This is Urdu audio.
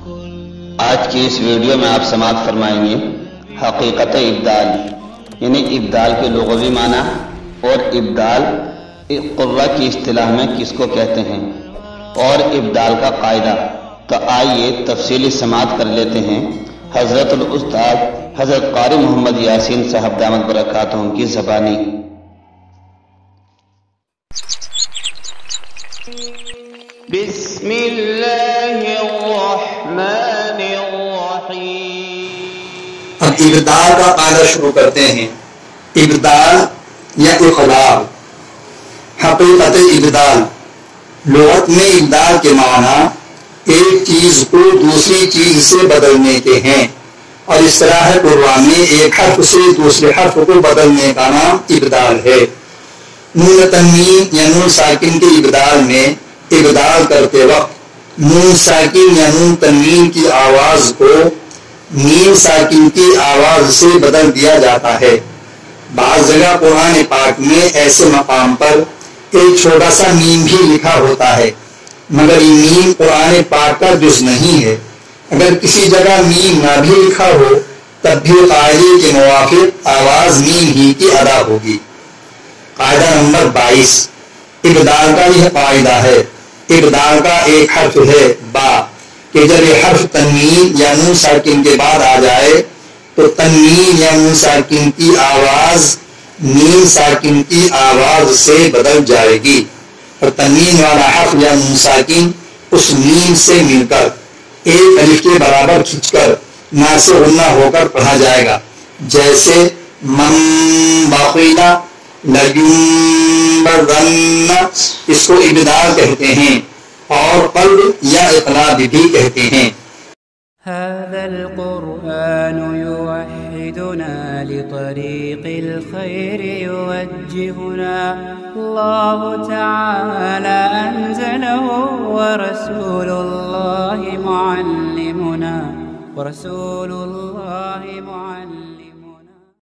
آج کی اس ویڈیو میں آپ سماعت فرمائیں گے حقیقت ابدال، یعنی ابدال کے لغوی معنی اور ابدال قرہ کی اصطلاح میں کس کو کہتے ہیں اور ابدال کا قاعدہ۔ تو آئیے تفصیلی سماعت کر لیتے ہیں حضرت الاستاذ حضرت قاری محمد یاسین صاحب دامت برکاتہم کی زبانی۔ بسم اللہ الرحمن الرحیم۔ اب ابدال کا قاعدہ شروع کرتے ہیں۔ ابدال یا اقلاب، حقیقت ابدال لغت میں ابدال کے معنی ایک چیز کو دوسری چیز سے بدلنے کے ہیں، اور اصطلاح قرآن میں ایک حرف سے دوسرے حرف کو بدلنے کا نام ابدال ہے۔ نون تنوین یا نون ساکن کے ابدال میں ابدال کرتے وقت نون ساکن یا نون تنوین کی آواز کو میم ساکن کی آواز سے بدل دیا جاتا ہے۔ بعض جگہ قرآن پاک میں ایسے مقام پر ایک چھوٹا سا میم بھی لکھا ہوتا ہے، مگر یہ میم قرآن پاک کا جز نہیں ہے۔ اگر کسی جگہ میم نہ بھی لکھا ہو تب بھی قاعدے کے موافق آواز میم ہی کی ادا ہوگی۔ قاعدہ نمبر 22 ابدال کا یہ قاعدہ ہے۔ ابدال کا ایک حرف ہے با، کہ جب یہ حرف تنوین یا نون ساکن کے بعد آ جائے تو تنوین یا نون ساکن کی آواز میم ساکن کی آواز سے بدل جائے گی، اور تنوین والا حرف یا نون ساکن اس میم سے مل کر ایک الف کے برابر کھنچ کر ناصب غنہ ہو کر پڑھا جائے گا، جیسے من باقینا لینبذن، اس کو ابدال کہتے ہیں اور قلب یا اقلاب بھی کہتے ہیں۔ هذا القرآن يوحدنا لطريق الخير يوجهنا، الله تعالى أنزله ورسول الله معلمنا، ورسول الله معلمنا۔